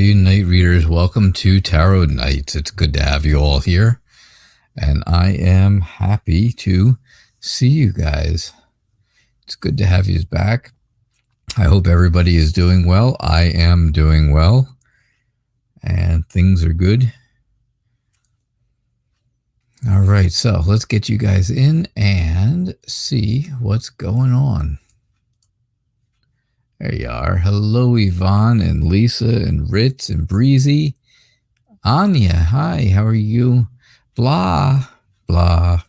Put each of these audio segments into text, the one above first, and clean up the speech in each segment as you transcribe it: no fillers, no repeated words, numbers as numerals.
you night readers, welcome to Tarot Nights. It's good to have you all here, and I am happy to see you guys. It's good to have you back. I hope everybody is doing well. I am doing well, and things are good. All right, so let's get you guys in and see what's going on. There you are. Hello, Yvonne and Lisa and Ritz and Breezy. Anya, hi, how are you? Blah, blah.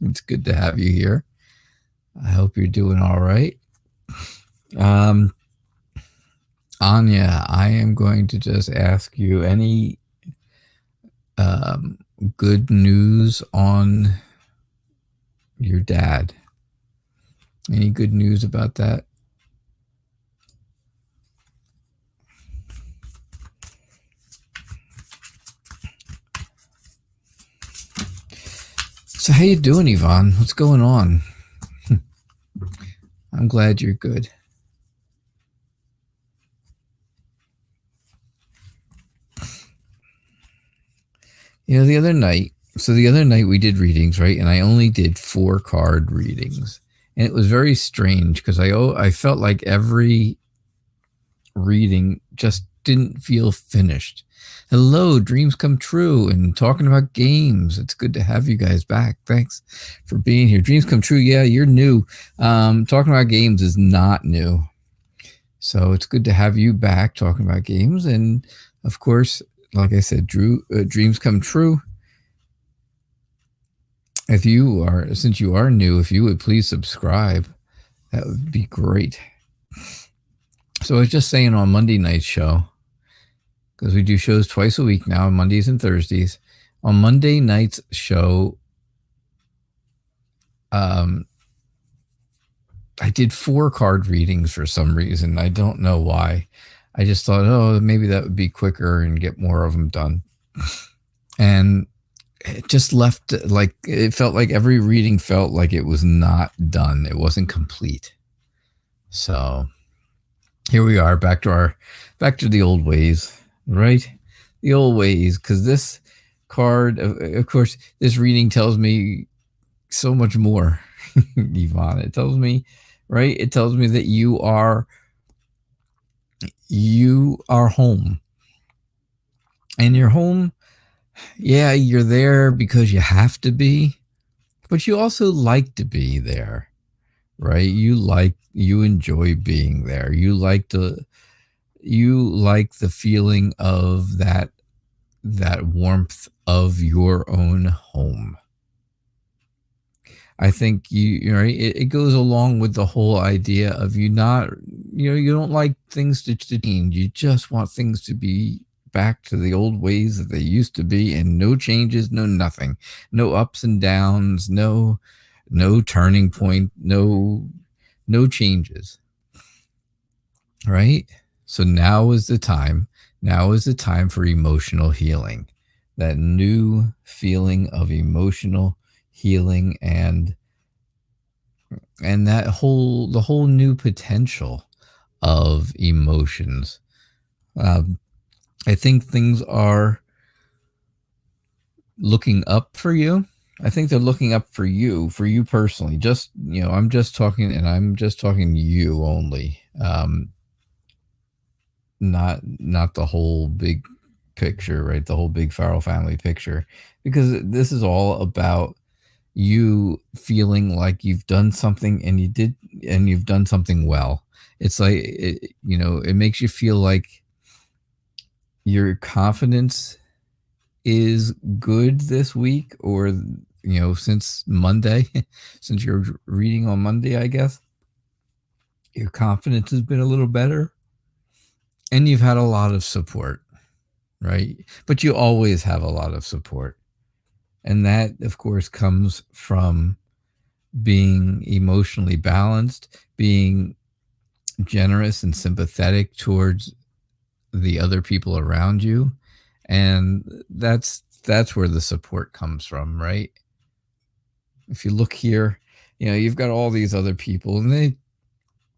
It's good to have you here. I hope you're doing all right. Anya, I am going to just ask you any good news on your dad. Any good news about that? So how you doing, Yvonne? What's going on? I'm glad you're good. You know, the other night we did readings, right? And I only did 4 card readings. And it was very strange because I felt like every reading just didn't feel finished. Hello, dreams come true and talking about games. It's good to have you guys back. Thanks for being here. Dreams come true. Yeah, you're new. Talking about games is not new. So it's good to have you back talking about games. And of course, like I said, dreams come true. Since you are new, if you would please subscribe, that would be great. So I was just saying on Monday night's show, because we do shows twice a week now, Mondays and Thursdays. On Monday night's show, I did 4 card readings for some reason. I don't know why. I just thought, oh, maybe that would be quicker and get more of them done. And it just left, it felt like every reading felt like it was not done. It wasn't complete. So here we are, back to the old ways, right? The old ways, because this card, of course, this reading tells me so much more, Yvonne. It tells me, right? It tells me that you are home. And you're home, yeah, you're there because you have to be, but you also like to be there, right? You enjoy being there. You like the feeling of that warmth of your own home. I think it goes along with the whole idea of you don't like things to change. You just want things to be back to the old ways that they used to be, and no changes, no nothing, no ups and downs, no turning point, no changes, right? So now is the time for emotional healing, that new feeling of emotional healing and the whole new potential of emotions. I think things are looking up for you. I think they're looking up for you personally. Just, I'm just talking you only. Not the whole big picture, right? The whole big Farrell family picture, because this is all about you feeling like you've done something and you've done something well. It's like, it makes you feel like your confidence is good this week, or, since Monday, since you're reading on Monday, I guess, your confidence has been a little better and you've had a lot of support, right? But you always have a lot of support. And that, of course, comes from being emotionally balanced, being generous and sympathetic towards the other people around you. And that's where the support comes from, right? If you look here, you've got all these other people, and they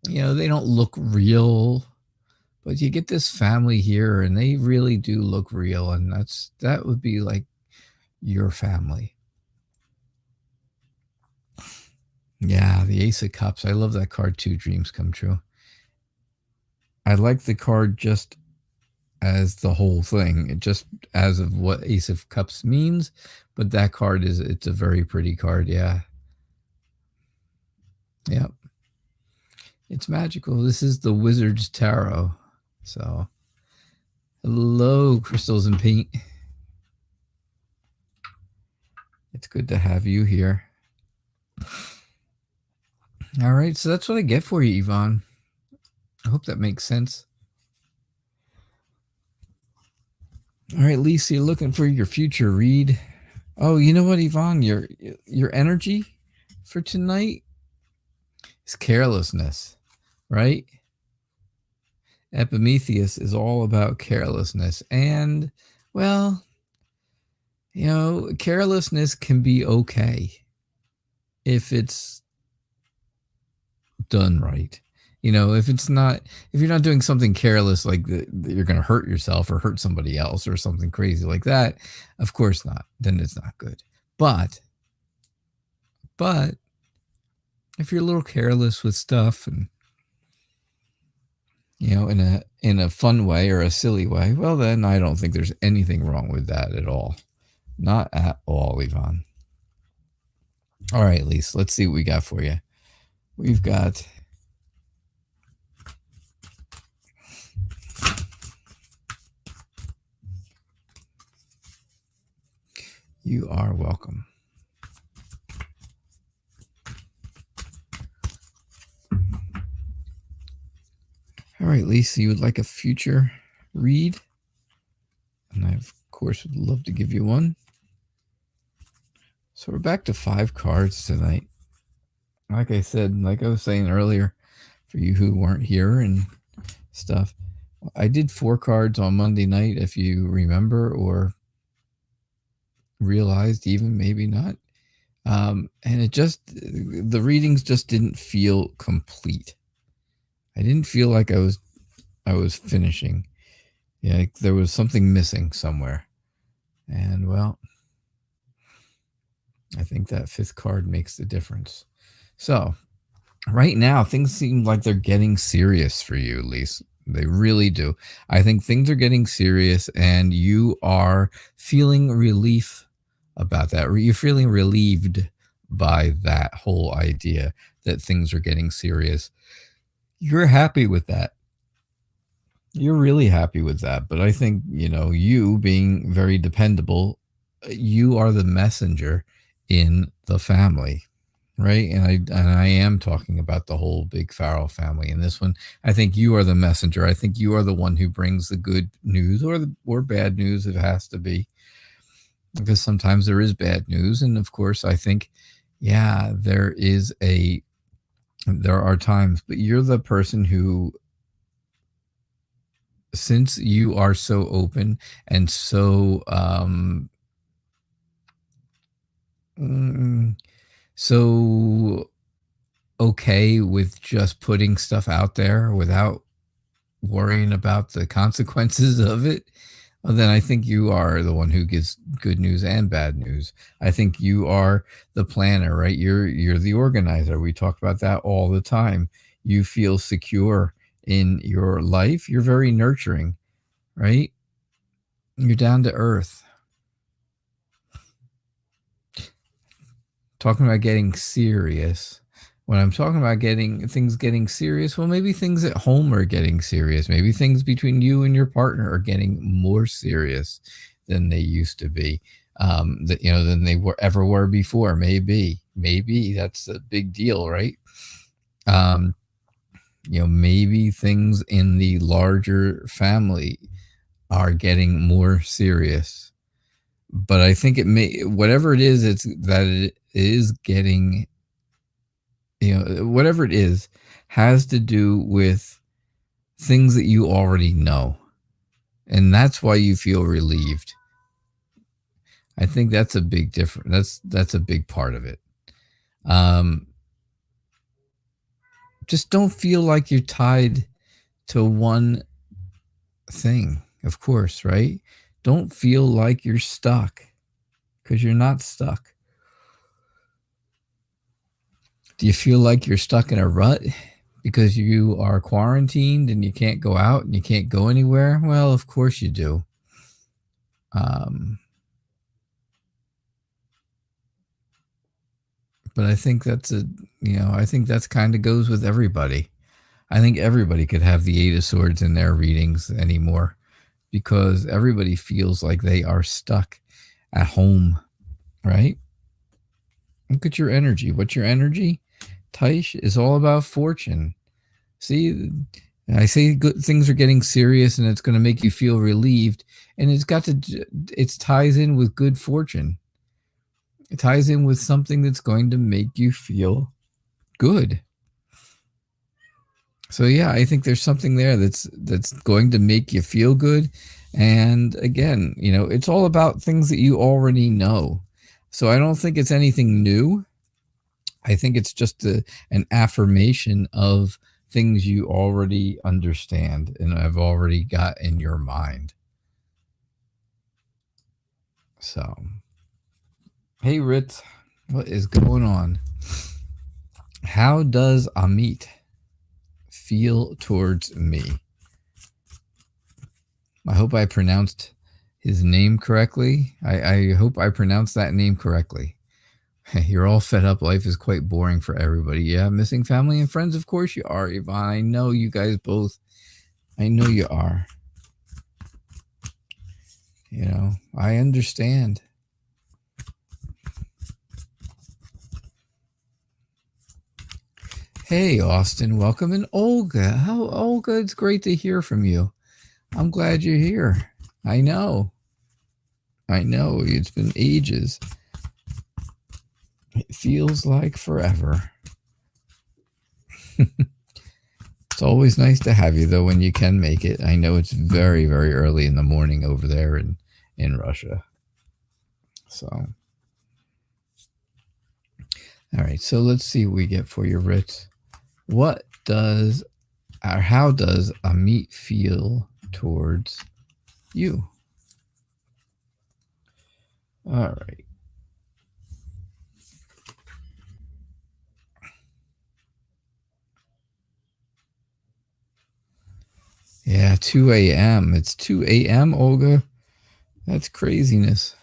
don't look real, but you get this family here, and they really do look real, and that would be like your family. Yeah, the Ace of Cups. I love that card too. Dreams come true. I like the card just as the whole thing, just as of what Ace of Cups means. But that card it's a very pretty card. Yeah. Yep. It's magical. This is the Wizard's Tarot. So, hello, crystals and paint. It's good to have you here. All right, so that's what I get for you, Yvonne. I hope that makes sense. All right, Lisa, you're looking for your future read. Oh, you know what, Yvonne? Your energy for tonight is carelessness, right? Epimetheus is all about carelessness. And, well, carelessness can be okay if it's done right. If you're not doing something careless, like you're going to hurt yourself or hurt somebody else or something crazy like that, of course not. Then it's not good. But if you're a little careless with stuff and, in a fun way or a silly way, well, then I don't think there's anything wrong with that at all. Not at all, Yvonne. All right, Lisa, let's see what we got for you. We've got... You are welcome. All right, Lisa, you would like a future read? And I, of course, would love to give you one. So we're back to 5 cards tonight. Like I said, like I was saying earlier, for you who weren't here and stuff, I did 4 cards on Monday night, if you remember or realized, even maybe not. And the readings just didn't feel complete. I didn't feel like I was finishing. Yeah, like there was something missing somewhere. And, well, I think that 5th card makes the difference. So, right now, things seem like they're getting serious for you, Lise. They really do. I think things are getting serious, and you are feeling relief about that. You're feeling relieved by that whole idea that things are getting serious. You're happy with that. You're really happy with that. But I think, you being very dependable, you are the messenger in the family, right? And I am talking about the whole big Farrell family in this one. I think you are the messenger. I think you are the one who brings the good news or bad news. It has to be, because sometimes there is bad news. And of course, I think, yeah, there are times, but you're the person who, since you are so open and so so okay with just putting stuff out there without worrying about the consequences of it, well, then I think you are the one who gives good news and bad news. I think you are the planner, right? You're the organizer. We talk about that all the time. You feel secure in your life. You're very nurturing, right? You're down to earth. Talking about getting serious. When I'm talking about things getting serious, well, maybe things at home are getting serious. Maybe things between you and your partner are getting more serious than they used to be, than they ever were before. Maybe that's a big deal, right? Maybe things in the larger family are getting more serious. But I think whatever it is, it's that it is getting, whatever it is, has to do with things that you already know. And that's why you feel relieved. I think that's a big difference. That's a big part of it. Just don't feel like you're tied to one thing, of course, right? Don't feel like you're stuck, because you're not stuck. Do you feel like you're stuck in a rut because you are quarantined and you can't go out and you can't go anywhere? Well, of course you do. Um, but I think I think that's kind of goes with everybody. I think everybody could have the Eight of Swords in their readings anymore, because everybody feels like they are stuck at home, right? Look at your energy. What's your energy? Taish is all about fortune. See, I say good things are getting serious and it's going to make you feel relieved. And it ties in with good fortune. It ties in with something that's going to make you feel good. So yeah, I think there's something there that's going to make you feel good. And again, it's all about things that you already know. So I don't think it's anything new. I think it's just an affirmation of things you already understand and have already got in your mind. So, hey, Ritz, what is going on? How does Amit feel towards me? I hope I pronounced his name correctly. I hope I pronounced that name correctly. You're all fed up. Life is quite boring for everybody. Yeah, missing family and friends. Of course you are, Yvonne. I know you guys both. I know you are. I understand. Hey, Austin, welcome. And Olga. Olga, it's great to hear from you. I'm glad you're here. I know. It's been ages. It feels like forever. It's always nice to have you, though, when you can make it. I know it's very, very early in the morning over there in Russia. So, all right. So let's see what we get for you, Ritz. How does Amit feel towards you? All right. Yeah, 2 a.m. It's 2 a.m., Olga. That's craziness.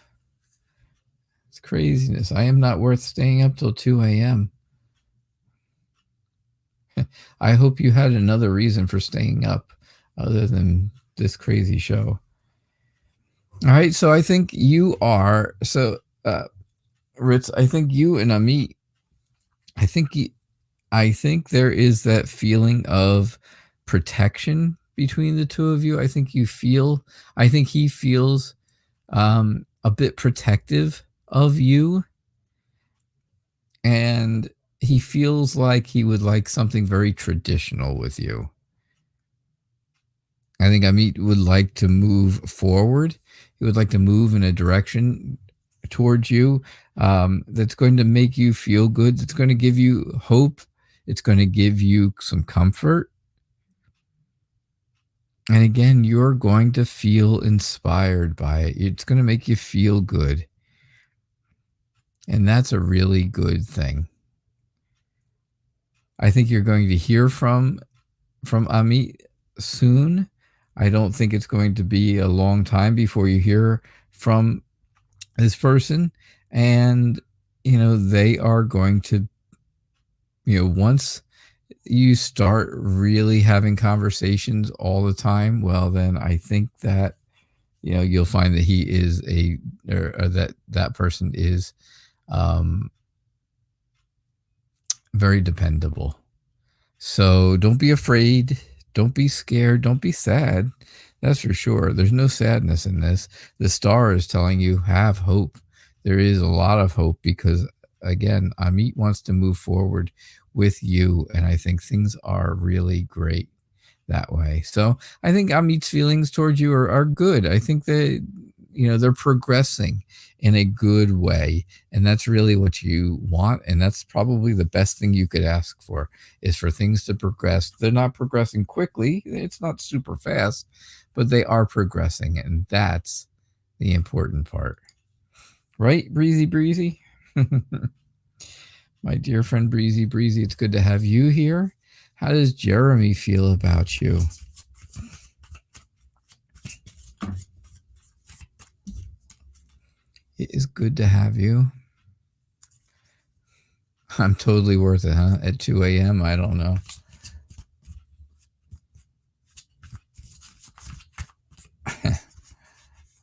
It's craziness. I am not worth staying up till 2 a.m. I hope you had another reason for staying up other than this crazy show. All right, so I think you are. So, Ritz, I think you and Amit, I think there is that feeling of protection between the two of you. I think he feels a bit protective of you, and he feels like he would like something very traditional with you. I think Amit would like to move forward. He would like to move in a direction towards you that's going to make you feel good. It's going to give you hope. It's going to give you some comfort. And again, you're going to feel inspired by it. It's going to make you feel good. And that's a really good thing. I think you're going to hear from Amit soon. I don't think it's going to be a long time before you hear from this person. And, they are going to, once you start really having conversations all the time, well, then I think that, you'll find that he is or that person is very dependable. So don't be afraid. Don't be scared. Don't be sad. That's for sure. There's no sadness in this. The star is telling you have hope. There is a lot of hope because, again, Amit wants to move forward with you. And I think things are really great that way. So I think Amit's feelings towards you are good. I think that, they're progressing in a good way. And that's really what you want. And that's probably the best thing you could ask for, is for things to progress. They're not progressing quickly. It's not super fast, but they are progressing. And that's the important part. Right, Breezy? My dear friend Breezy, it's good to have you here. How does Jeremy feel about you? It is good to have you. I'm totally worth it, huh? At 2 a.m.? I don't know.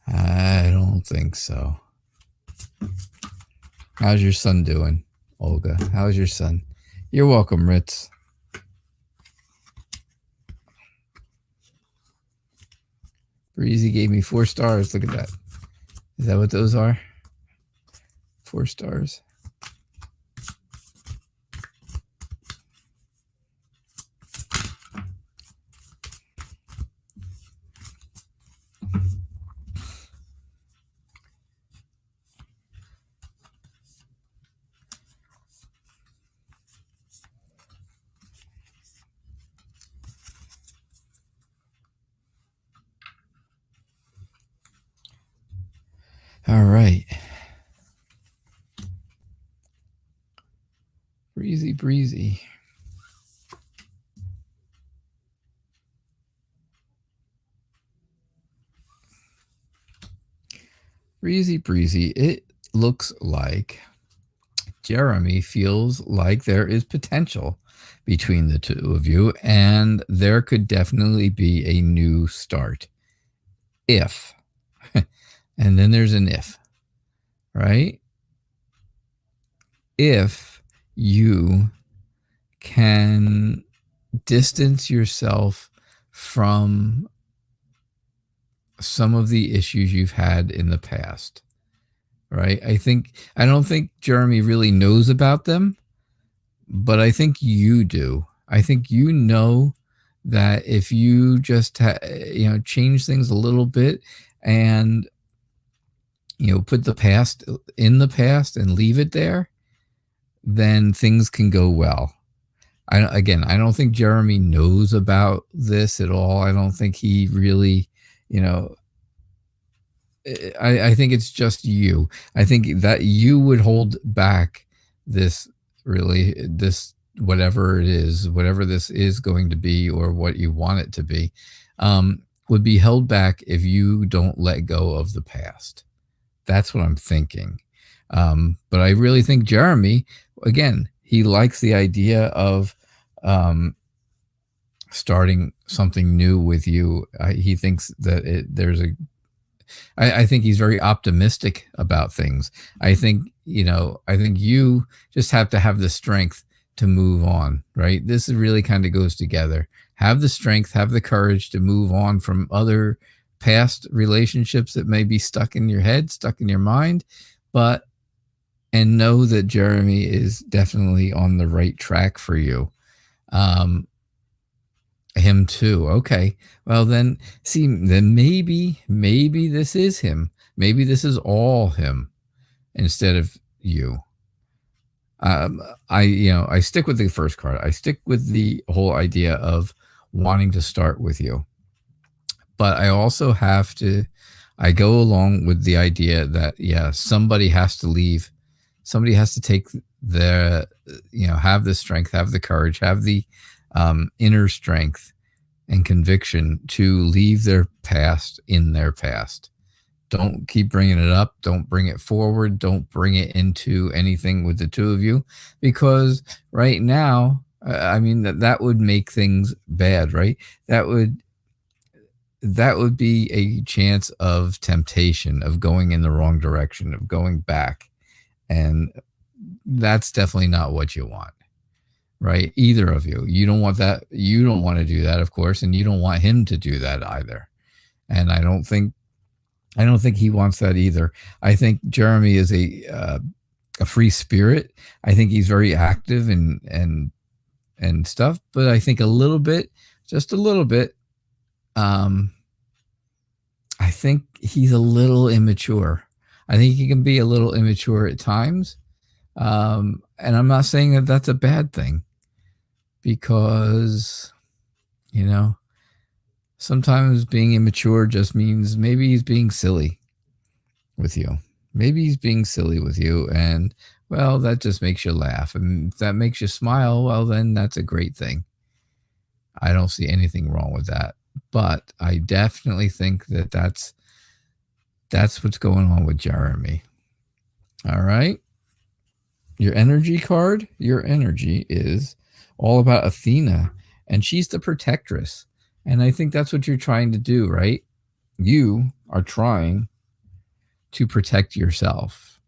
I don't think so. How's your son doing, Olga? How's your son? You're welcome, Ritz. Breezy gave me 4 stars. Look at that. Is that what those are? 4 stars. All right. Breezy. Breezy, it looks like Jeremy feels like there is potential between the two of you, and there could definitely be a new start. If, and then there's an if, right? If you can distance yourself from some of the issues you've had in the past, right? I don't think Jeremy really knows about them, but I think you do. I think you know that if you just change things a little bit and put the past in the past and leave it there, then things can go well. I don't think Jeremy knows about this at all. I don't think he really, I think it's just you. I think that you would hold back this whatever it is, whatever this is going to be, or what you want it to be, would be held back if you don't let go of the past. That's what I'm thinking. But I really think Jeremy, again, he likes the idea of starting something new with you. He thinks that I think he's very optimistic about things. I think you just have to have the strength to move on, right? This really kind of goes together. Have the strength, have the courage to move on from other past relationships that may be stuck in your head, stuck in your mind, and know that Jeremy is definitely on the right track for you. Him too. Okay. Well, then maybe this is him. Maybe this is all him instead of you. I stick with the first card. I stick with the whole idea of wanting to start with you. But I also I go along with the idea that, somebody has to leave. Somebody has to take have the strength, have the courage, have the inner strength and conviction to leave their past in their past. Don't keep bringing it up. Don't bring it forward. Don't bring it into anything with the two of you, because right now, that would make things bad, right? That would be a chance of temptation, of going in the wrong direction, of going back. And that's definitely not what you want, right? Either of you. You don't want that. You don't want to do that, of course, and you don't want him to do that either. And I don't think he wants that either. I think Jeremy is a free spirit. I think he's very active and stuff, but I think just a little bit, I think he's a little immature. I think he can be a little immature at times. And I'm not saying that that's a bad thing, because, you know, sometimes being immature just means maybe he's being silly with you. Maybe he's being silly with you, and, well, that just makes you laugh. And if that makes you smile, well, then that's a great thing. I don't see anything wrong with that. But I definitely think that that's what's going on with Jeremy. All right. Your energy card, your energy is all about Athena, and she's the protectress. And I think that's what you're trying to do, right? You are trying to protect yourself.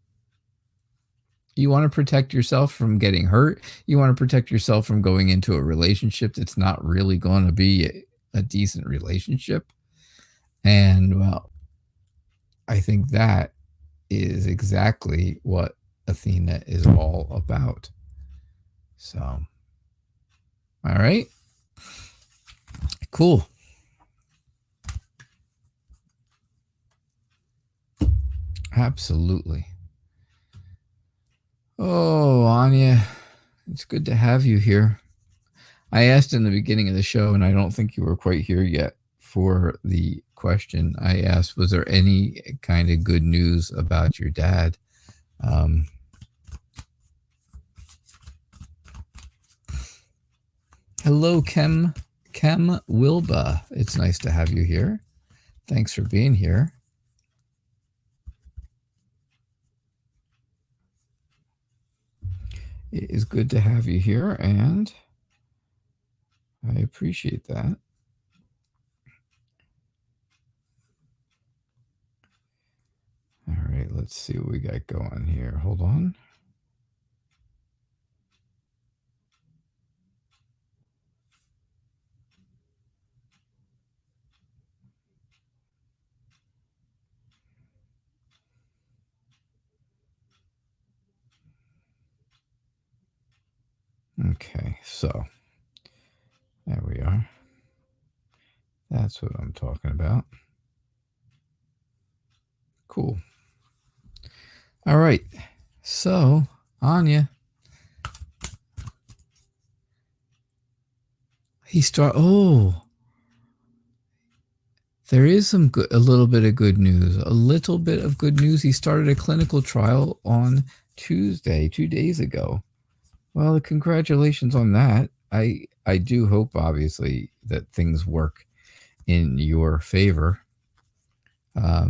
You want to protect yourself from getting hurt. You want to protect yourself from going into a relationship that's not really going to be a decent relationship. And, well, I think that is exactly what Athena is all about. So, all right. Cool. Absolutely. Oh, Anya, it's good to have you here. I asked in the beginning of the show, and I don't think you were quite here yet for the question. I asked, was there any kind of good news about your dad? Hello, Kem Wilba. It's nice to have you here. Thanks for being here. It is good to have you here, and I appreciate that. All right, let's see what we got going here. Hold on. Okay, so there we are. That's what I'm talking about. Cool. All right. So, Anya. There is a little bit of good news. A little bit of good news. He started a clinical trial on Tuesday, 2 days ago. Well, congratulations on that. I do hope, obviously, that things work in your favor. I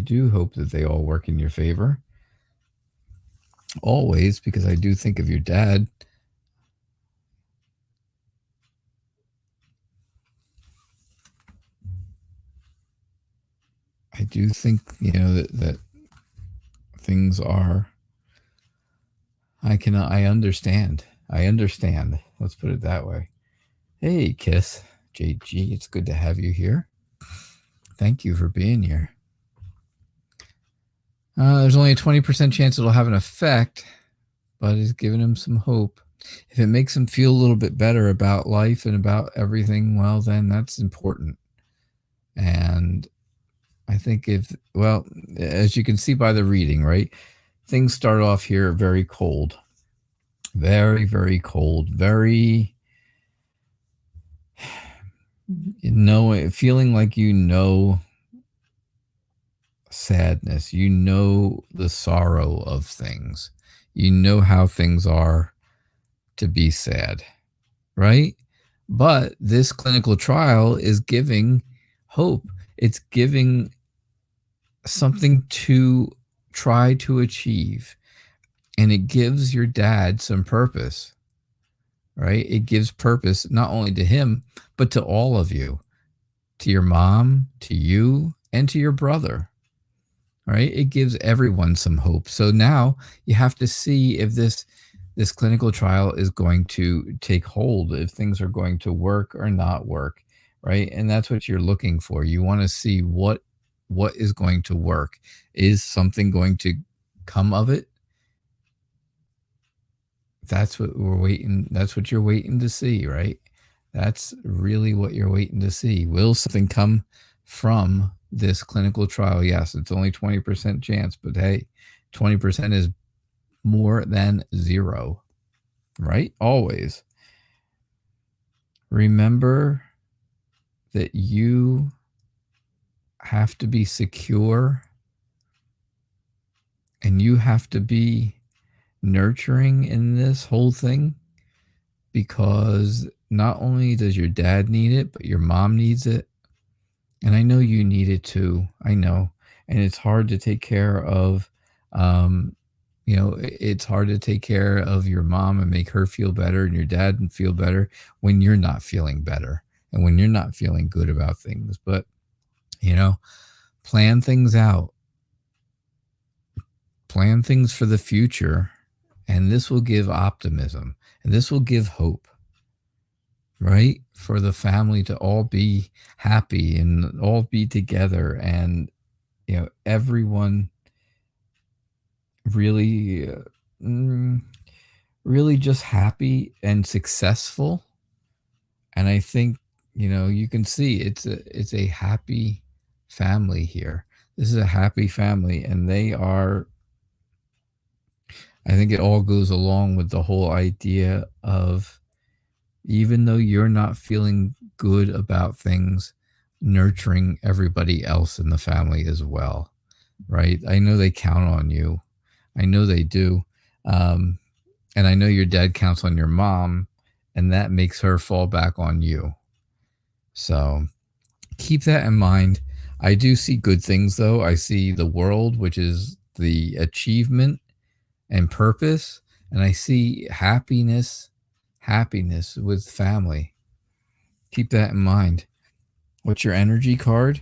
do hope that they all work in your favor. Always, because I do think of your dad. I do think, that things are. I understand. I understand. Let's put it that way. Hey, Kiss. JG, it's good to have you here. Thank you for being here. There's only a 20% chance it'll have an effect, but it's giving him some hope. If it makes him feel a little bit better about life and about everything, well, then that's important. And I think as you can see by the reading, right? Things start off here very cold. Very, very cold. Very, feeling like sadness. The sorrow of things. How things are to be sad, right? But this clinical trial is giving hope. It's giving something to try to achieve. And it gives your dad some purpose, right? It gives purpose not only to him, but to all of you, to your mom, to you, and to your brother, right? It gives everyone some hope. So now you have to see if this clinical trial is going to take hold, if things are going to work or not work, right? And that's what you're looking for. You want to see what is going to work. Is something going to come of it? That's what we're waiting. That's what you're waiting to see, right? That's really what you're waiting to see. Will something come from this clinical trial. Yes, it's only 20% chance, but hey, 20% is more than zero, right? Always. Remember that you have to be secure and you have to be nurturing in this whole thing, because not only does your dad need it, but your mom needs it. And I know you need it too. I know. And it's hard to take care of, it's hard to take care of your mom and make her feel better and your dad and feel better when you're not feeling better and when you're not feeling good about things. But, plan things out, plan things for the future, and this will give optimism and this will give hope, right? For the family to all be happy and all be together, and everyone really really just happy and successful. And I think you can see it's a happy family here. This is a happy family, and they are, I think it all goes along with the whole idea of, even though you're not feeling good about things, nurturing everybody else in the family as well, right? I know they count on you. I know they do. Um, and I know your dad counts on your mom, and that makes her fall back on you. So keep that in mind. I do see good things, though. I see the world, which is the achievement and purpose, and I see happiness with family. Keep that in mind. What's your energy card?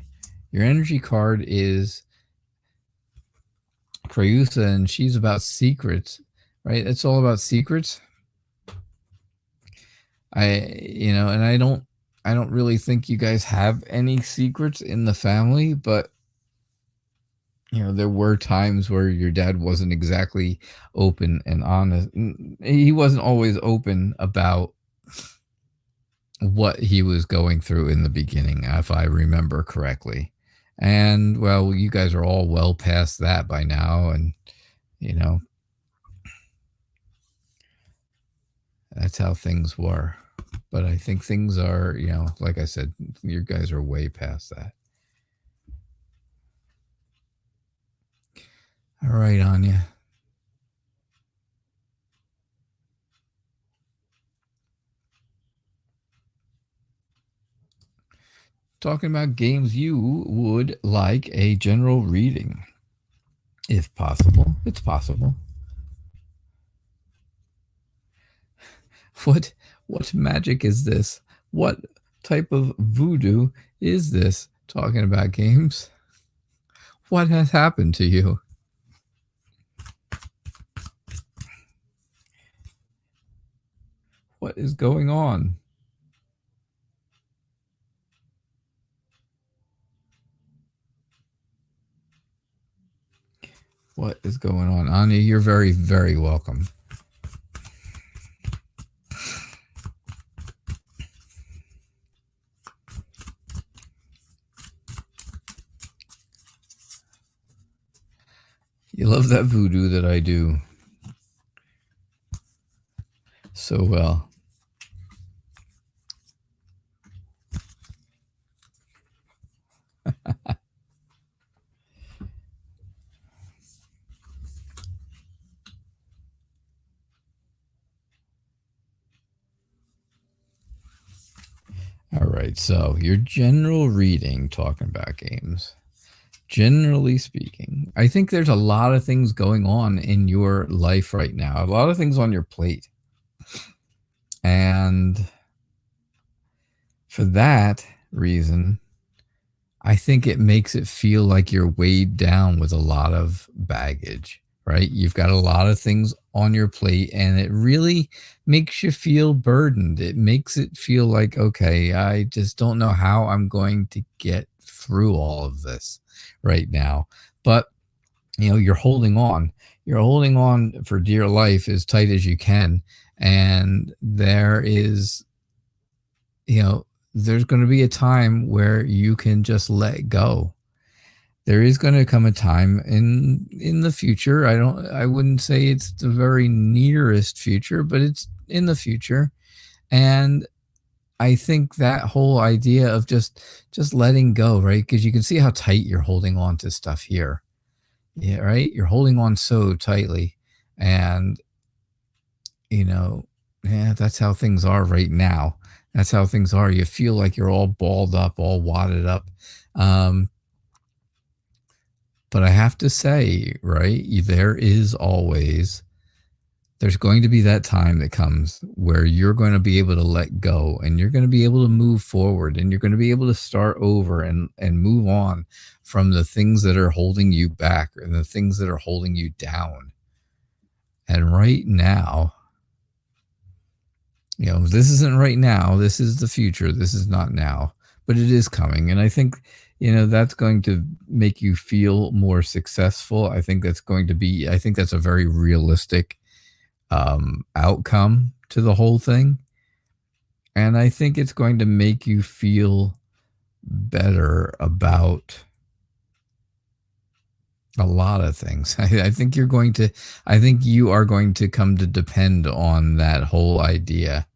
Your energy card is Creusa, and she's about secrets, right? It's all about secrets. And I don't really think you guys have any secrets in the family, but there were times where your dad wasn't exactly open and honest. He wasn't always open about what he was going through in the beginning, if I remember correctly. And well, you guys are all well past that by now, and that's how things were. But I think things are, like I said, you guys are way past that. All right, Anya. Talking about games, you would like a general reading, if possible. It's possible. What magic is this? What type of voodoo is this? Talking about games. What has happened to you? What is going on? What is going on? Anya, you're very, very welcome. You love that voodoo that I do so well. All right, so your general reading, talking about games. Generally speaking, I think there's a lot of things going on in your life right now, a lot of things on your plate. And for that reason, I think it makes it feel like you're weighed down with a lot of baggage, right? You've got a lot of things on your plate, and it really makes you feel burdened. It makes it feel like, okay, I just don't know how I'm going to get through all of this right now. But, you're holding on. You're holding on for dear life as tight as you can. And there is, there's going to be a time where you can just let go. There is going to come a time in the future. I wouldn't say it's the very nearest future, but it's in the future. And I think that whole idea of just letting go, right? Because you can see how tight you're holding on to stuff here. Yeah, right? You're holding on so tightly. And yeah, that's how things are right now. That's how things are. You feel like you're all balled up, all wadded up. Um, but I have to say, right, there's going to be that time that comes where you're going to be able to let go, and you're going to be able to move forward, and you're going to be able to start over and move on from the things that are holding you back and the things that are holding you down. And right now, this isn't right now. This is the future. This is not now, but it is coming. And I think, that's going to make you feel more successful. I think that's a very realistic outcome to the whole thing. And I think it's going to make you feel better about a lot of things. I think you are going to come to depend on that whole idea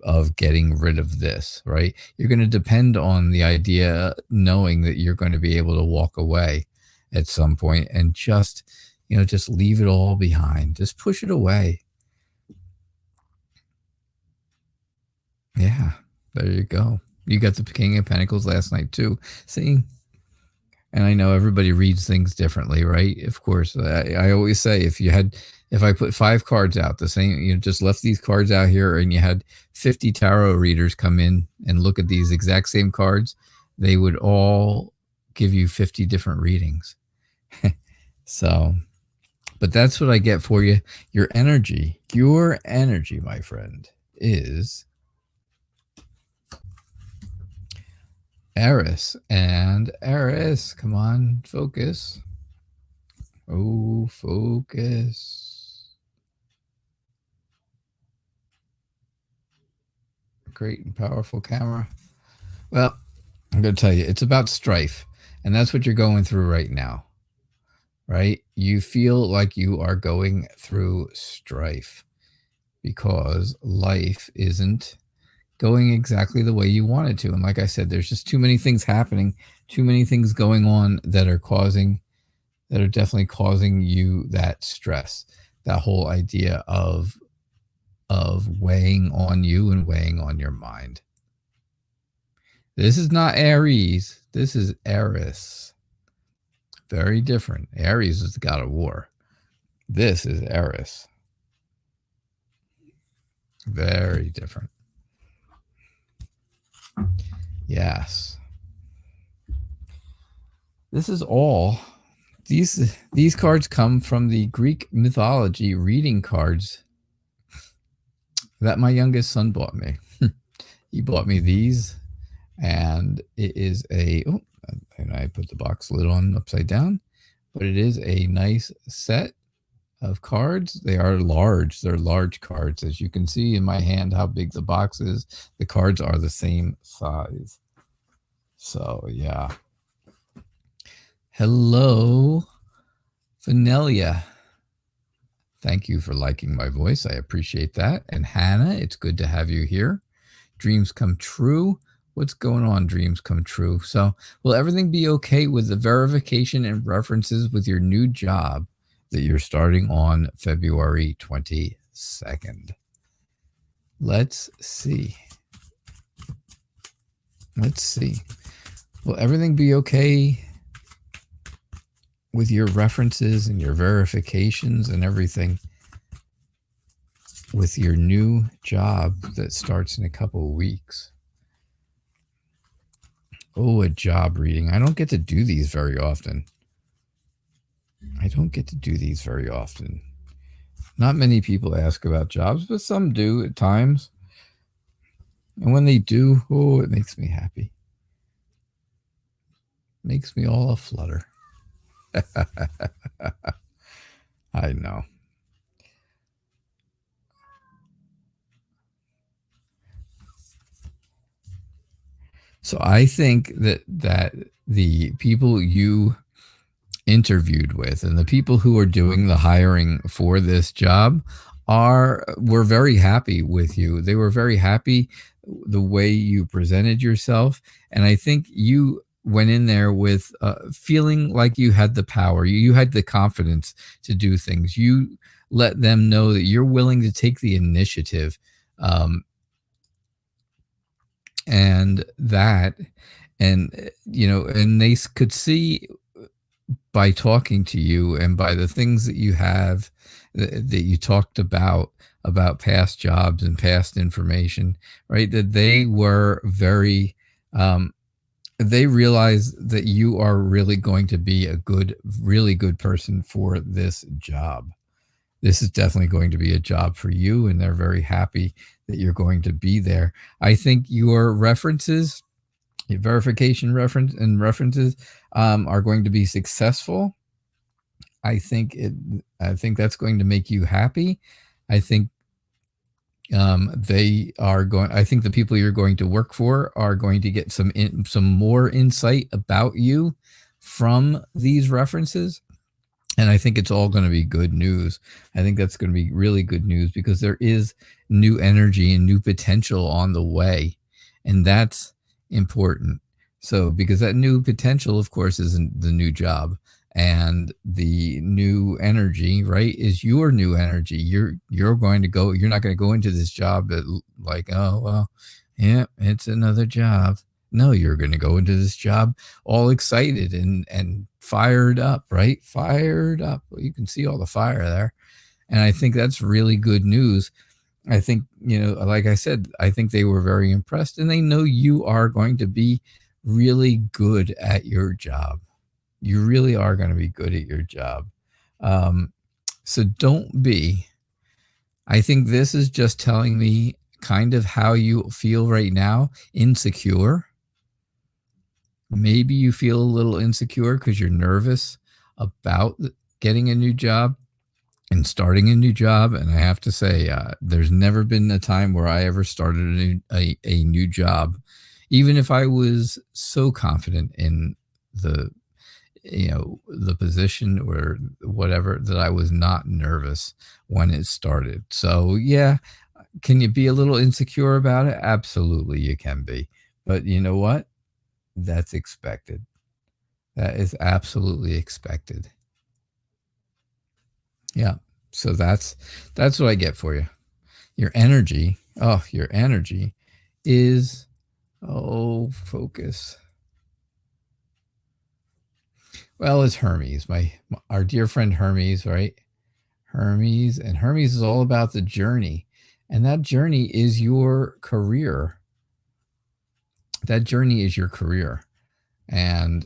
of getting rid of this, right? You're going to depend on the idea, knowing that you're going to be able to walk away at some point and just leave it all behind. Just push it away. Yeah, there you go. You got the King of Pentacles last night too. See? And I know everybody reads things differently, right? Of course, I always say if I put 5 cards out, the same, just left these cards out here, and you had 50 tarot readers come in and look at these exact same cards, they would all give you 50 different readings. So, but that's what I get for you. Your energy, my friend, is Eris. And Eris, come on, focus. Oh, focus. Great and powerful camera. Well, I'm going to tell you, it's about strife. And that's what you're going through right now, right? You feel like you are going through strife because life isn't going exactly the way you want it to. And like I said, there's just too many things happening, too many things going on that are definitely causing you that stress, that whole idea of weighing on you and weighing on your mind. This is not Aries. This is Eris. Very different. Aries is the god of war. This is Eris. Very different. Yes. This is all. These cards come from the Greek mythology reading cards that my youngest son bought me. He bought me these, and it is and I put the box lid on upside down, but it is a nice set of cards. They are large. They're large cards. As you can see in my hand how big the box is, the cards are the same size. So, yeah. Hello, Vanelia. Thank you for liking my voice. I appreciate that. And Hannah, it's good to have you here. Dreams come true. What's going on, dreams come true? So, will everything be okay with the verification and references with your new job that you're starting on February 22nd? Let's see. Will everything be okay with your references and your verifications and everything with your new job that starts in a couple of weeks? Oh, a job reading. I don't get to do these very often. Not many people ask about jobs, but some do at times. And when they do, it makes me happy. Makes me all aflutter. I know. So I think that the people you interviewed with and the people who are doing the hiring for this job were very happy with you. They were very happy the way you presented yourself, and I think you went in there with feeling like you had the power. You had the confidence to do things. You let them know that you're willing to take the initiative, um, and that, and and they could see by talking to you and by the things that you have that you talked about past jobs and past information, right? That they were very they realize that you are really going to be a really good person for this job. This is definitely going to be a job for you, and they're very happy that you're going to be there. I think your references, your verification references are going to be successful. I think that's going to make you happy. I think they are going. I think the people you're going to work for are going to get some more insight about you from these references. And I think it's all going to be good news. I think that's going to be really good news because there is new energy and new potential on the way. And that's important. So, because that new potential, of course, isn't the new job. And the new energy, right, is your new energy. You're going to go, you're not going to go into this job like, oh, well, yeah, it's another job. No, you're going to go into this job all excited and fired up, right? Fired up. Well, you can see all the fire there. And I think that's really good news. I think, like I said, I think they were very impressed, and they know you are going to be really good at your job. You really are going to be good at your job. So don't be. I think this is just telling me kind of how you feel right now, insecure. Maybe you feel a little insecure because you're nervous about getting a new job and starting a new job. And I have to say, there's never been a time where I ever started a new job, even if I was so confident in the the position or whatever, that I was not nervous when it started. So yeah, can you be a little insecure about it? Absolutely, you can be. But you know what? That's expected. That is absolutely expected. Yeah. So that's what I get for you. Your energy. Oh, your energy is, focus. Well, it's Hermes, our dear friend Hermes, right? Hermes, and Hermes is all about the journey. And that journey is your career. That journey is your career. And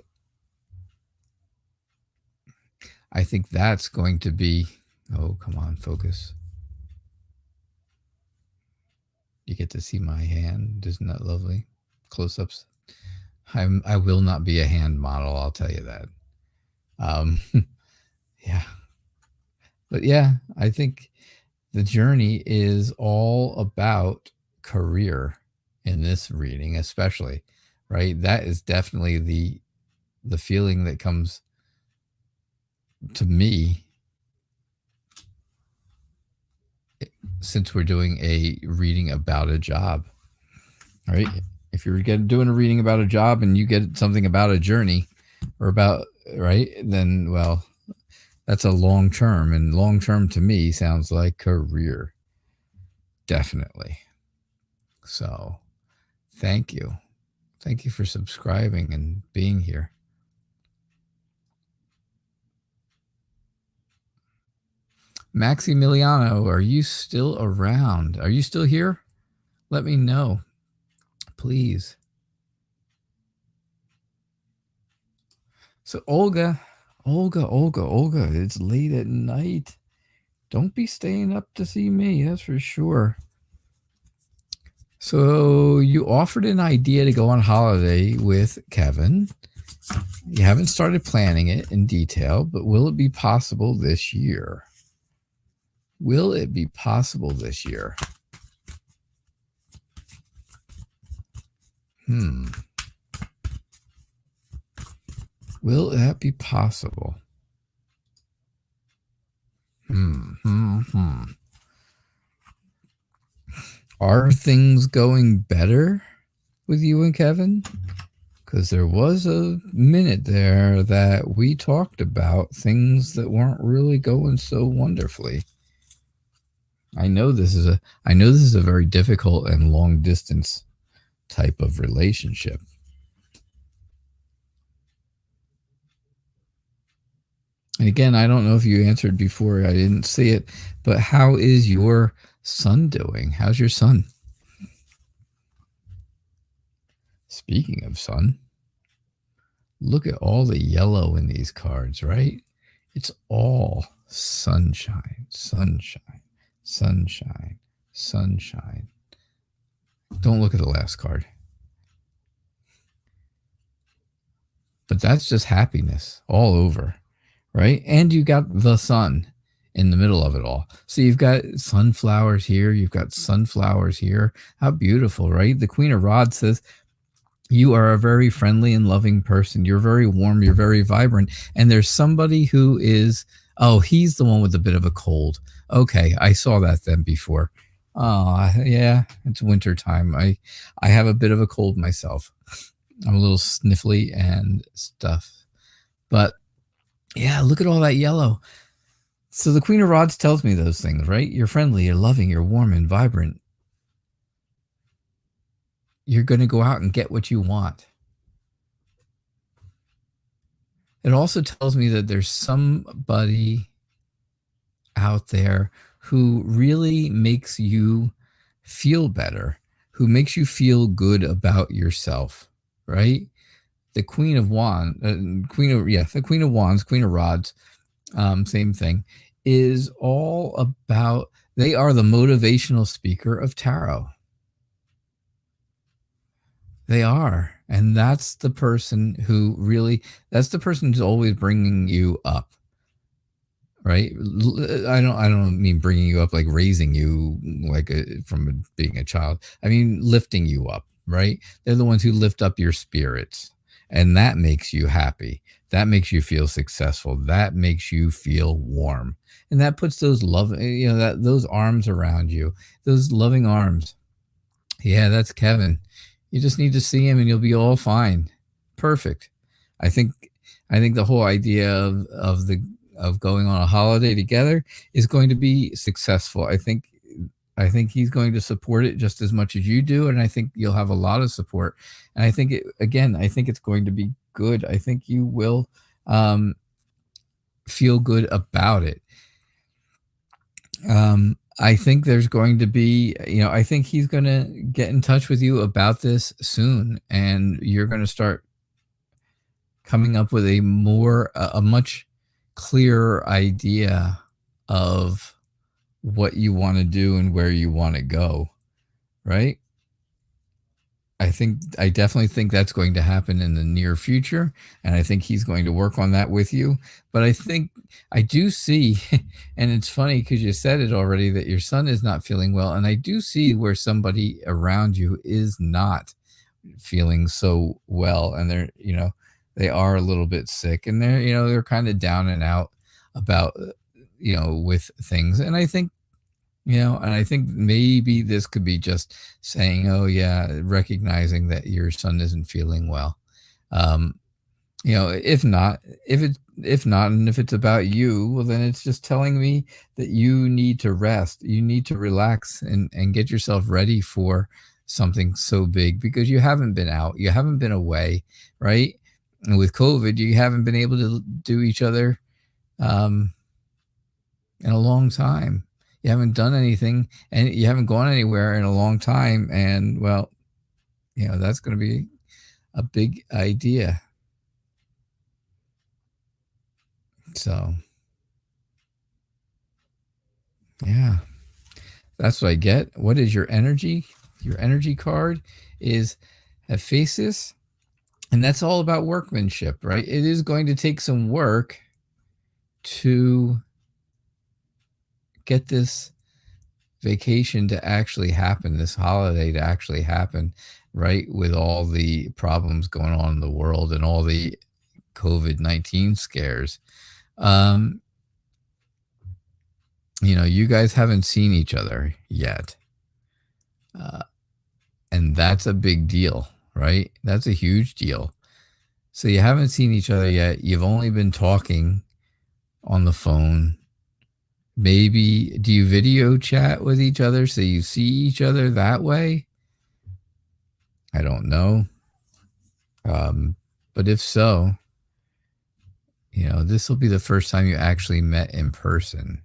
I think that's going to be, oh, come on, focus. You get to see my hand. Isn't that lovely? Close-ups. I will not be a hand model, I'll tell you that. Yeah. But yeah, I think the journey is all about career in this reading, especially, right? That is definitely the feeling that comes to me, since we're doing a reading about a job, right? If you're doing a reading about a job and you get something about a journey or about, right, then, well, that's a long term, and long term to me sounds like career. Definitely. So thank you. Thank you for subscribing and being here. Maximiliano, are you still around? Are you still here? Let me know, please. So Olga, it's late at night. Don't be staying up to see me, that's for sure. So you offered an idea to go on holiday with Kevin. You haven't started planning it in detail, but will it be possible this year? Will it be possible this year? Will that be possible? Are things going better with you and Kevin? Because there was a minute there that we talked about things that weren't really going so wonderfully. I know this is a very difficult and long distance type of relationship. And again, I don't know if you answered before, I didn't see it, but how is your son doing? How's your son? Speaking of son, look at all the yellow in these cards, right? It's all sunshine, sunshine, sunshine, sunshine. Don't look at the last card. But that's just happiness all over, right? And you got the sun in the middle of it all. So you've got sunflowers here, you've got sunflowers here. How beautiful, right? The Queen of Rods says, you are a very friendly and loving person. You're very warm, you're very vibrant. And there's somebody who is, oh, he's the one with a bit of a cold. Okay, I saw that then before. Oh, yeah, it's winter time. I have a bit of a cold myself. I'm a little sniffly and stuff. But yeah, look at all that yellow. So the Queen of Rods tells me those things, right? You're friendly, you're loving, you're warm and vibrant. You're going to go out and get what you want. It also tells me that there's somebody out there who really makes you feel better, who makes you feel good about yourself, right? The Queen of Wands, the Queen of Wands, Queen of Rods, same thing, is all about, they are the motivational speaker of tarot. They are. And that's the person who really, that's the person who's always bringing you up, right? I don't mean bringing you up like raising you like from being a child. I mean lifting you up, right? They're the ones who lift up your spirits, and that makes you happy. That makes you feel successful. That makes you feel warm, and that puts those those arms around you, those loving arms. Yeah, that's Kevin. You just need to see him and you'll be all fine. Perfect. I think the whole idea of going on a holiday together is going to be successful. I think he's going to support it just as much as you do, and I think you'll have a lot of support. And I think I think it's going to be good. I think you will feel good about it. I think there's going to be, I think he's going to get in touch with you about this soon, and you're going to start coming up with a much clearer idea of what you want to do and where you want to go, right? I definitely think that's going to happen in the near future, and I think he's going to work on that with you. But I do see, and it's funny because you said it already, that your son is not feeling well, and I do see where somebody around you is not feeling so well, and they are a little bit sick, and they're kind of down and out about with things. And I think maybe this could be just saying, oh yeah, recognizing that your son isn't feeling well. If not, and if it's about you, well, then it's just telling me that you need to rest, you need to relax and get yourself ready for something so big, because you haven't been out, you haven't been away, right? And with COVID, you haven't been able to do each other in a long time. You haven't done anything, and you haven't gone anywhere in a long time. And well, that's going to be a big idea. So, yeah, that's what I get. What is your energy? Your energy card is Hephaestus, and that's all about workmanship, right? It is going to take some work to get this vacation to actually happen, this holiday to actually happen, right? With all the problems going on in the world and all the COVID-19 scares. You guys haven't seen each other yet. And that's a big deal, right? That's a huge deal. So you haven't seen each other yet. You've only been talking on the phone. Maybe do you video chat with each other so you see each other that way? I don't know. But if so, this will be the first time you actually met in person.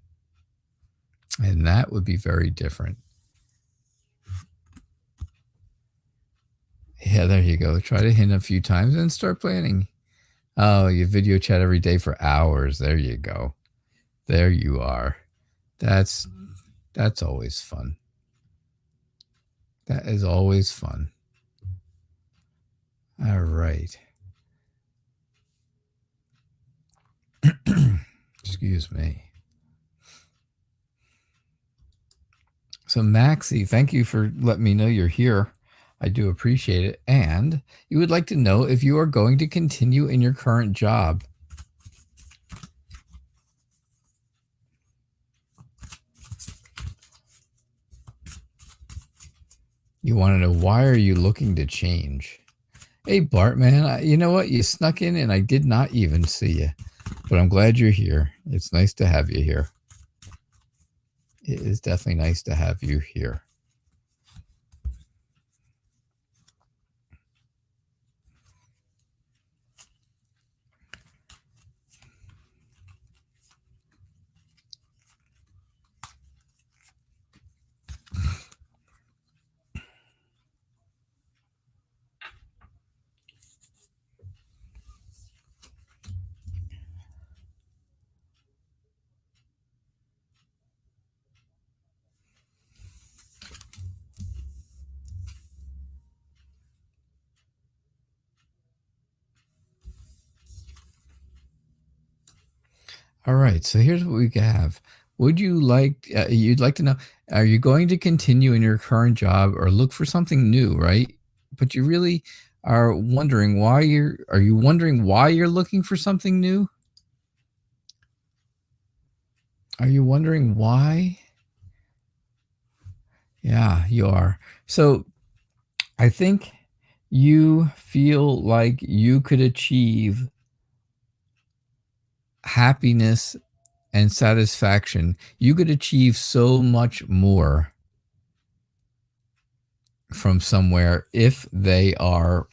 And that would be very different. Yeah, there you go. Try to hint a few times and start planning. Oh, you video chat every day for hours. There you go. There you are. That's always fun. That is always fun. All right. Excuse me. So Maxie, thank you for letting me know you're here. I do appreciate it. And you would like to know if you are going to continue in your current job. You want to know, why are you looking to change? Hey, Bart, man, you know what? You snuck in and I did not even see you. But I'm glad you're here. It's nice to have you here. It is definitely nice to have you here. All right, so here's what we have. Would you like, you'd like to know, are you going to continue in your current job or look for something new, right? But you really are wondering are you wondering why you're looking for something new? Are you wondering why? Yeah, you are. So I think you feel like you could achieve happiness and satisfaction. You could achieve so much more from somewhere if they are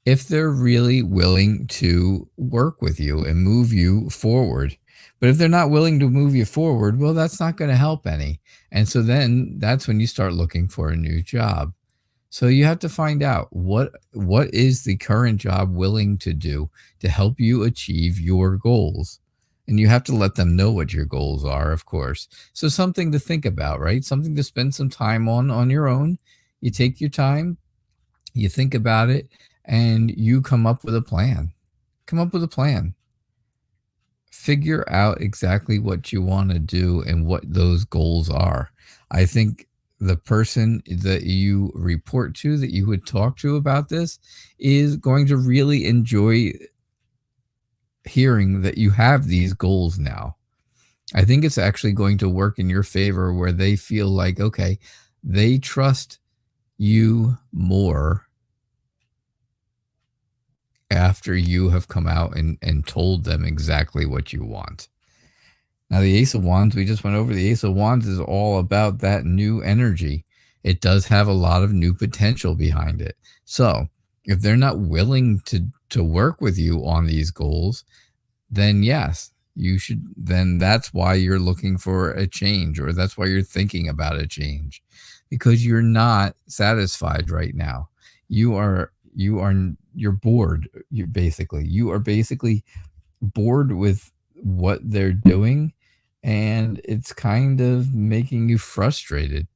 if they're really willing to work with you and move you forward. But if they're not willing to move you forward, well, that's not going to help any. And so then that's when you start looking for a new job. So you have to find out what is the current job willing to do to help you achieve your goals. And you have to let them know what your goals are, of course. So something to think about, right? Something to spend some time on your own. You take your time, you think about it, and you come up with a plan. Come up with a plan. Figure out exactly what you want to do and what those goals are. I think the person that you report to, that you would talk to about this, is going to really enjoy hearing that you have these goals now. I think it's actually going to work in your favor, where they feel like, okay, they trust you more after you have come out and told them exactly what you want. Now, the Ace of Wands, we just went over. The Ace of Wands is all about that new energy. It does have a lot of new potential behind it. So if they're not willing to work with you on these goals, then yes, you should. Then that's why you're looking for a change, or that's why you're thinking about a change, because you're not satisfied right now. You're bored. You are basically bored with what they're doing, and it's kind of making you frustrated.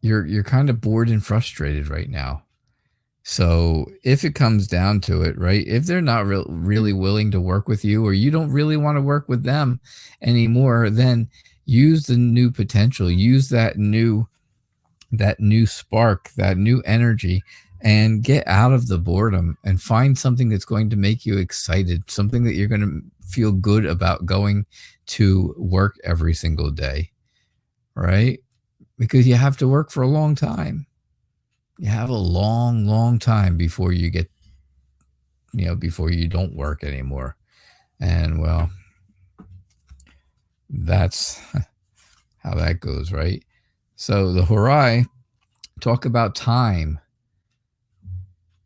You're kind of bored and frustrated right now. So if it comes down to it, right, if they're not really willing to work with you, or you don't really want to work with them anymore, then use the new potential, use that new spark, that new energy, and get out of the boredom and find something that's going to make you excited, something that you're going to feel good about going to work every single day, right? Because you have to work for a long time. You have a long, long time before you get, before you don't work anymore. And well, that's how that goes, right? So the Horai talk about time,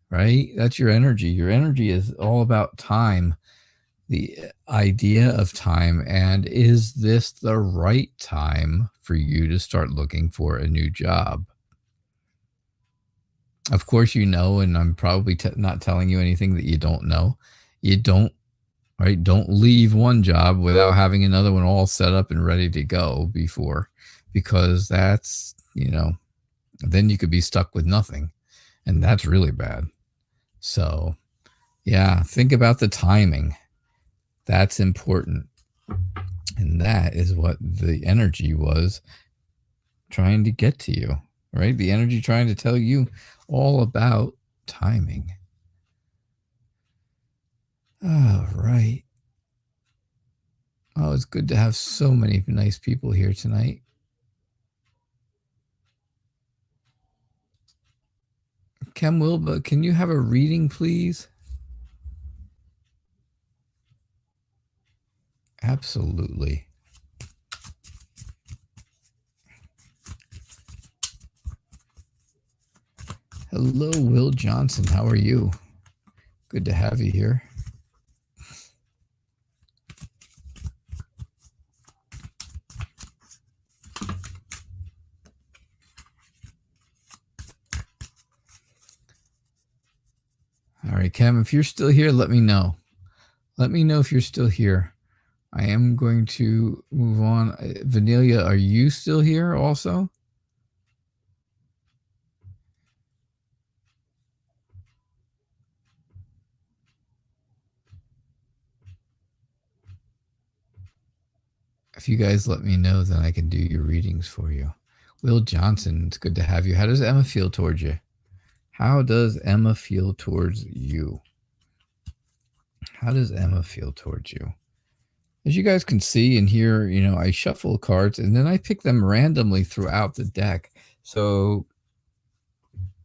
right? That's your energy. Your energy is all about time, the idea of time. And is this the right time for you to start looking for a new job? Of course, and I'm probably not telling you anything that you don't know. You don't, right? Don't leave one job without having another one all set up and ready to go before, because that's, then you could be stuck with nothing. And that's really bad. So, yeah, think about the timing. That's important. And that is what the energy was trying to get to you, right? The energy trying to tell you all about timing. All right. Oh, it's good to have so many nice people here tonight. Kem Wilba, can you have a reading, please? Absolutely. Hello, Will Johnson. How are you? Good to have you here. All right, Kem, if you're still here, let me know. Let me know if you're still here. I am going to move on. Vanilla, are you still here also? If you guys let me know, then I can do your readings for you. Will Johnson, it's good to have you. How does Emma feel towards you? How does Emma feel towards you? How does Emma feel towards you? As you guys can see and hear, I shuffle cards and then I pick them randomly throughout the deck. So,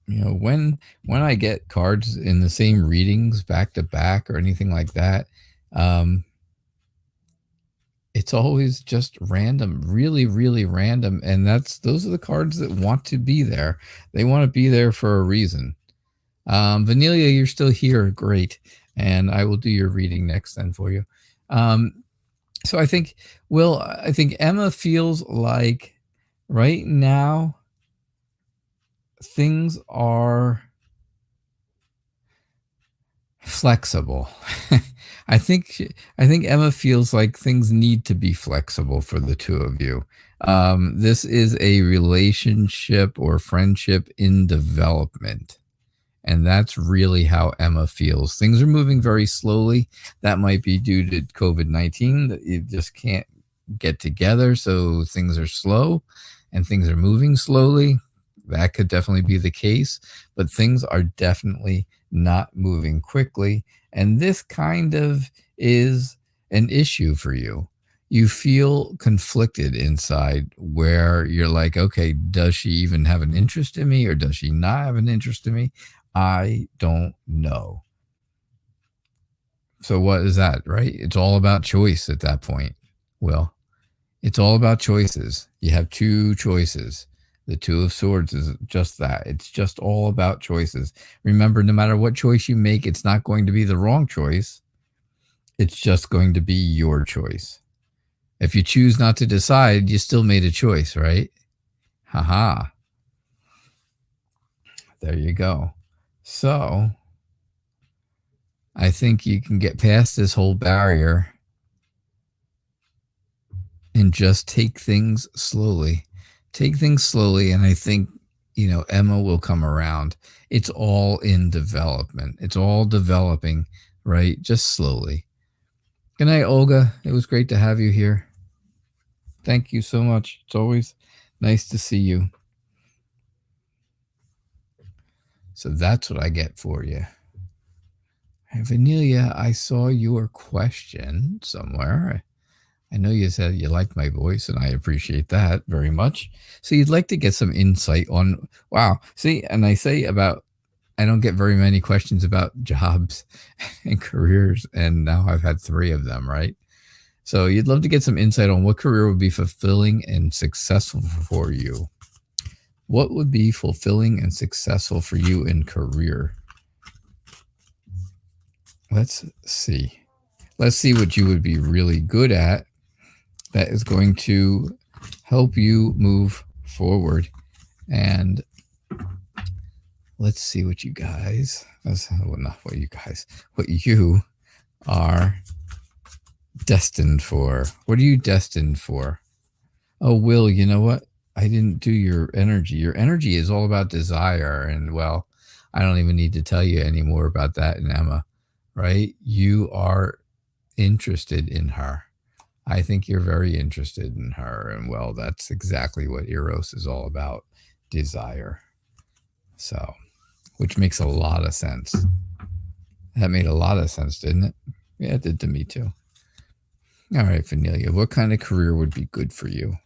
when I get cards in the same readings back to back or anything like that, it's always just random, really, really random. And those are the cards that want to be there. They want to be there for a reason. Vanilla, you're still here. Great. And I will do your reading next then for you. So I think Emma feels like right now things are flexible. I think Emma feels like things need to be flexible for the two of you. This is a relationship or friendship in development. And that's really how Emma feels. Things are moving very slowly. That might be due to COVID-19, that you just can't get together. So things are slow and things are moving slowly. That could definitely be the case. But things are definitely not moving quickly. And this kind of is an issue for you. You feel conflicted inside where you're like, okay, does she even have an interest in me or does she not have an interest in me? I don't know. So what is that, right? It's all about choice at that point. Well, it's all about choices. You have two choices. The Two of Swords is just that. It's just all about choices. Remember, no matter what choice you make, it's not going to be the wrong choice. It's just going to be your choice. If you choose not to decide, you still made a choice, right? Haha. There you go. So I think you can get past this whole barrier and just take things slowly. Take things slowly, and I think, Emma will come around. It's all in development. It's all developing, right? Just slowly. Good night, Olga. It was great to have you here. Thank you so much. It's always nice to see you. So that's what I get for you. And Vanilla, I saw your question somewhere. I know you said you like my voice, and I appreciate that very much. So you'd like to get some insight on, wow. See, and I say about, I don't get very many questions about jobs and careers, and now I've had 3 of them, right? So you'd love to get some insight on what career would be fulfilling and successful for you. What would be fulfilling and successful for you in career? Let's see. Let's see what you would be really good at that is going to help you move forward. And let's see what you guys, well, not what you guys, what you are destined for. What are you destined for? Oh, Will, you know what? I didn't do your energy. Your energy is all about desire. And, well, I don't even need to tell you any more about that, and Emma, right? You are interested in her. I think you're very interested in her. And, well, that's exactly what Eros is all about, desire. So, which makes a lot of sense. That made a lot of sense, didn't it? Yeah, it did to me too. All right, Vanilla, what kind of career would be good for you?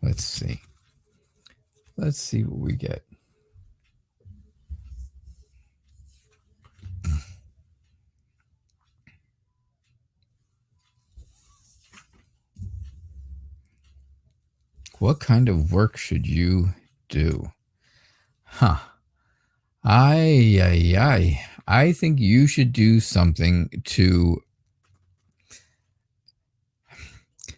Let's see. Let's see what we get. What kind of work should you do? Huh. I think you should do something to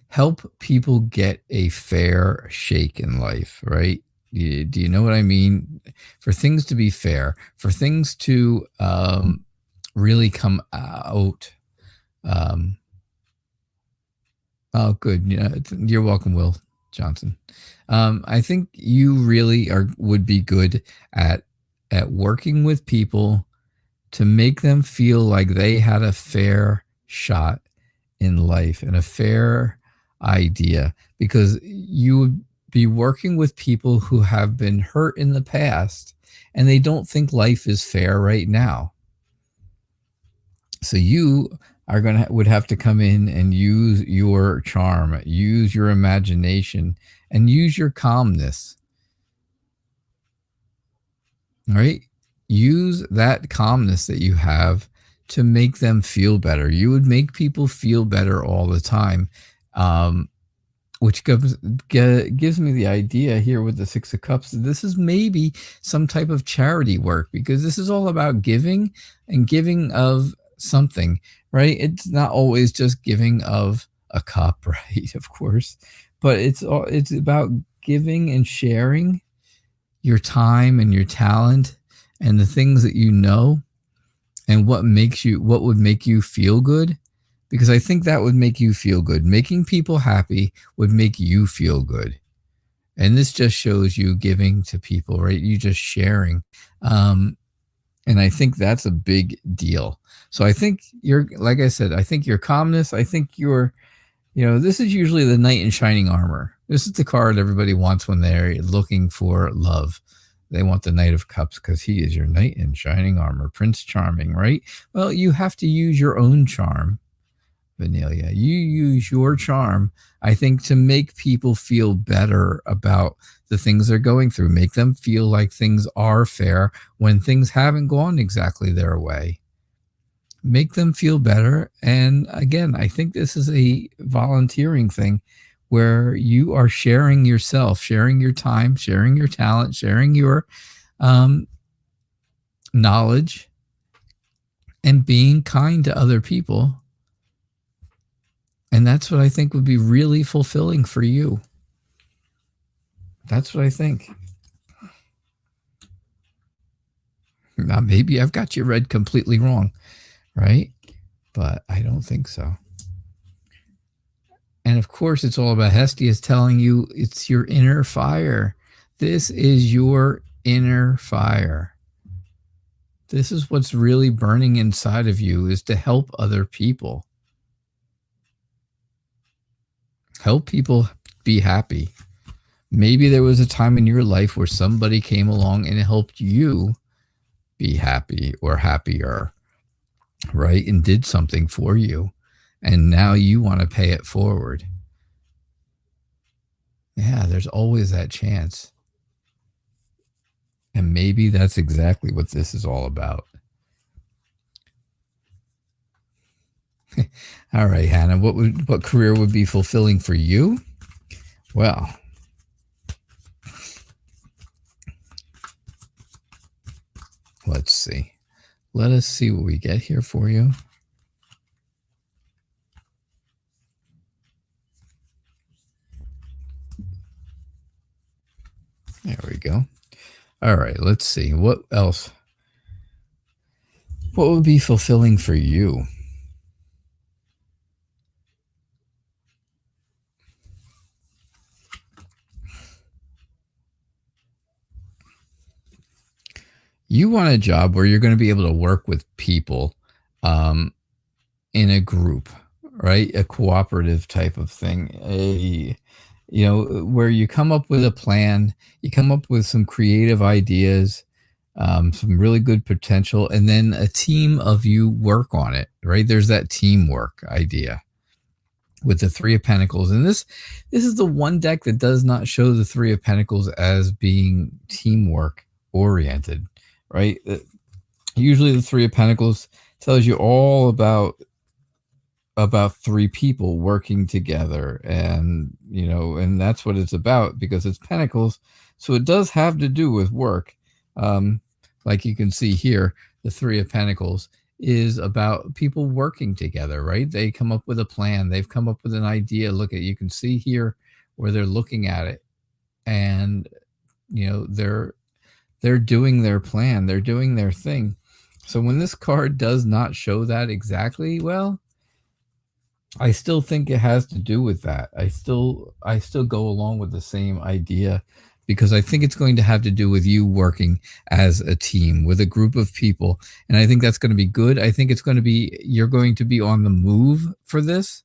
help people get a fair shake in life, right? Do you know what I mean? For things to be fair, for things to really come out. Oh, good. Yeah, you're welcome, Will Johnson. I think you really would be good at working with people to make them feel like they had a fair shot in life and a fair idea, because you would be working with people who have been hurt in the past and they don't think life is fair right now. So you are going to would have to come in and use your charm, use your imagination, and use your calmness. Right? Use that calmness that you have to make them feel better. You would make people feel better all the time, which gives me the idea here with the 6 of Cups. This is maybe some type of charity work, because this is all about giving and giving of something, right? It's not always just giving of a cup, right? Of course, but it's about giving and sharing your time and your talent and the things that you know, and what would make you feel good, because I think that would make you feel good. Making people happy would make you feel good. And this just shows you giving to people, right? You just sharing. And I think that's a big deal. So I think like I said, I think your calmness, I think this is usually the knight in shining armor. This is the card everybody wants when they're looking for love. They want the Knight of Cups because he is your knight in shining armor, Prince Charming, right? Well, you have to use your own charm, Vanilla. You use your charm, I think, to make people feel better about the things they're going through. Make them feel like things are fair when things haven't gone exactly their way. Make them feel better. And again, I think this is a volunteering thing where you are sharing yourself, sharing your time, sharing your talent, sharing your knowledge, and being kind to other people. And that's what I think would be really fulfilling for you. That's what I think. Now, maybe I've got you read completely wrong, right? But I don't think so. And of course, it's all about Hestia telling you it's your inner fire. This is your inner fire. This is what's really burning inside of you, is to help other people. Help people be happy. Maybe there was a time in your life where somebody came along and helped you be happy or happier, right? And did something for you. And now you want to pay it forward. Yeah, there's always that chance. And maybe that's exactly what this is all about. All right, Hannah, what career would be fulfilling for you? Well, let's see. Let us see what we get here for you. There we go. All right, let's see. What else? What would be fulfilling for you? You want a job where you're going to be able to work with people in a group, right? A cooperative type of thing. Where you come up with a plan, you come up with some creative ideas, some really good potential, and then a team of you work on it, right? There's that teamwork idea with the Three of Pentacles. And this is the one deck that does not show the Three of Pentacles as being teamwork oriented, right? Usually the Three of Pentacles tells you all about three people working together, and and that's what it's about, because it's pentacles, so it does have to do with work. Like you can see here, the Three of Pentacles is about people working together, right? They come up with a plan, they've come up with an idea. You can see here where they're looking at it, and they're doing their plan, they're doing their thing. So when this card does not show that exactly, well, I still think it has to do with that. I still go along with the same idea, because I think it's going to have to do with you working as a team with a group of people. And I think that's going to be good. I think you're going to be on the move for this.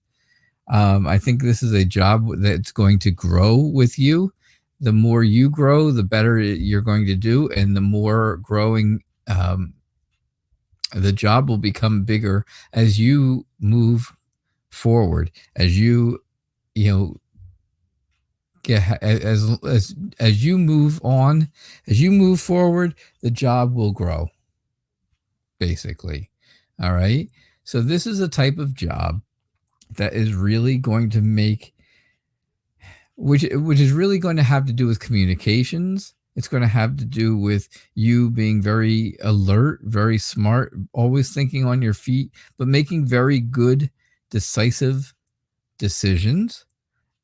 I think this is a job that's going to grow with you. The more you grow, the better you're going to do. And the more growing, the job will become bigger as you move forward, as you get as you move on, as you move forward, the job will grow, basically. All right, so this is a type of job that is really going to make, which is really going to have to do with communications. It's going to have to do with you being very alert, very smart, always thinking on your feet, but making very good, decisive decisions.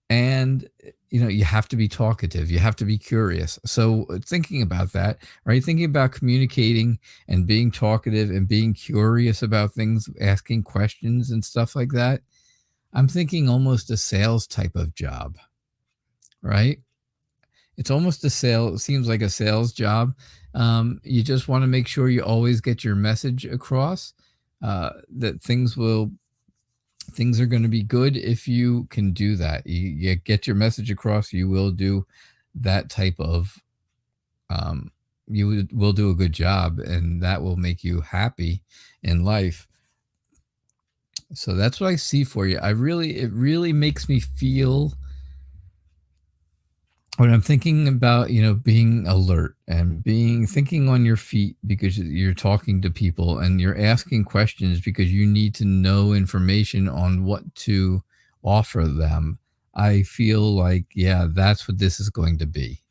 And you have to be talkative, you have to be curious. So thinking about that, right, thinking about communicating and being talkative and being curious about things, asking questions and stuff like that, I'm thinking almost a sales type of job, right? It's almost it seems like a sales job. You just want to make sure you always get your message across, that things are going to be good if you can do that. You get your message across, you will do that type of, you will do a good job, and that will make you happy in life. So that's what I see for you. It really makes me feel, when I'm thinking about, being alert and thinking on your feet, because you're talking to people and you're asking questions because you need to know information on what to offer them. I feel like, yeah, that's what this is going to be.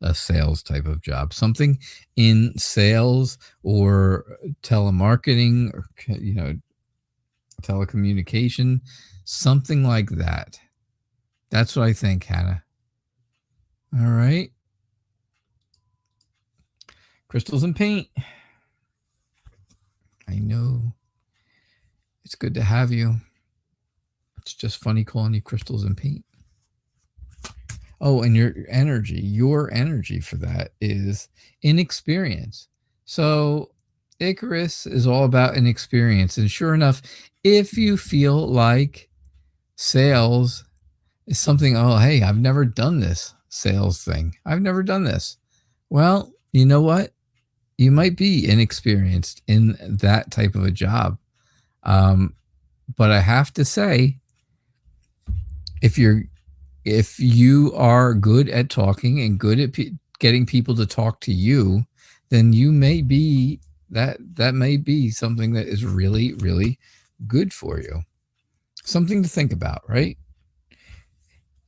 A sales type of job, something in sales or telemarketing, or, telecommunication, something like that. That's what I think, Hannah. All right. Crystals and paint. I know. It's good to have you. It's just funny calling you crystals and paint. Oh, and your energy for that is inexperience. So Icarus is all about inexperience. And sure enough, if you feel like sales It's something, oh, hey, I've never done this sales thing. I've never done this. Well, you know what? You might be inexperienced in that type of a job. But I have to say, if you are good at talking and good at getting people to talk to you, then you may be that may be something that is really, really good for you. Something to think about, right?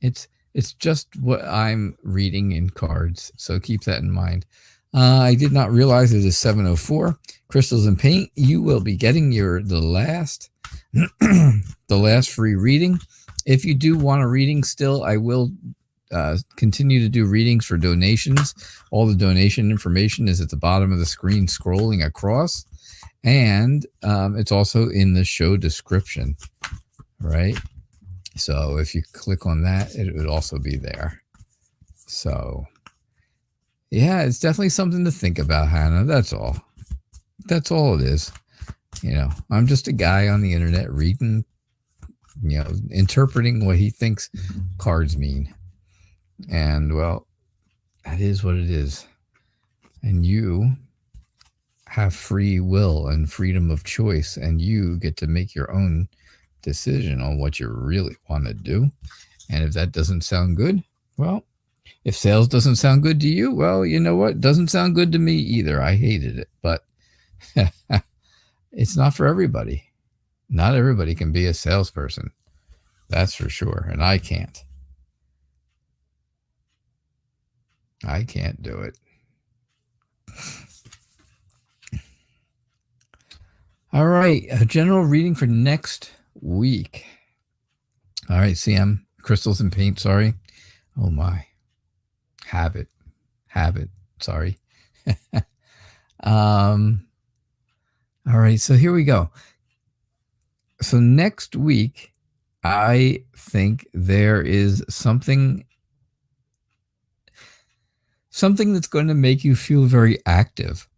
It's just what I'm reading in cards, so keep that in mind. I did not realize it is 7:04. Crystals and Paint, you will be getting the last the last free reading. If you do want a reading still, I will continue to do readings for donations. All the donation information is at the bottom of the screen scrolling across, and it's also in the show description, right? So if you click on that, it would also be there. So yeah, it's definitely something to think about, Hannah. That's all. That's all it is. You know, I'm just a guy on the internet reading, you know, interpreting what he thinks cards mean. And well, that is what it is. And you have free will and freedom of choice, and you get to make your own decision on what you really want to do. And if that doesn't sound good, well, if sales doesn't sound good to you, well, you know what? It doesn't sound good to me either. I hated it, but it's not for everybody. Not everybody can be a salesperson. That's for sure. And I can't. I can't do it. All right. A general reading for next week. All right, CM. Crystals and Paint, sorry. Oh, my. Habit. Sorry. All right, so here we go. So next week, I think there is something that's going to make you feel very active.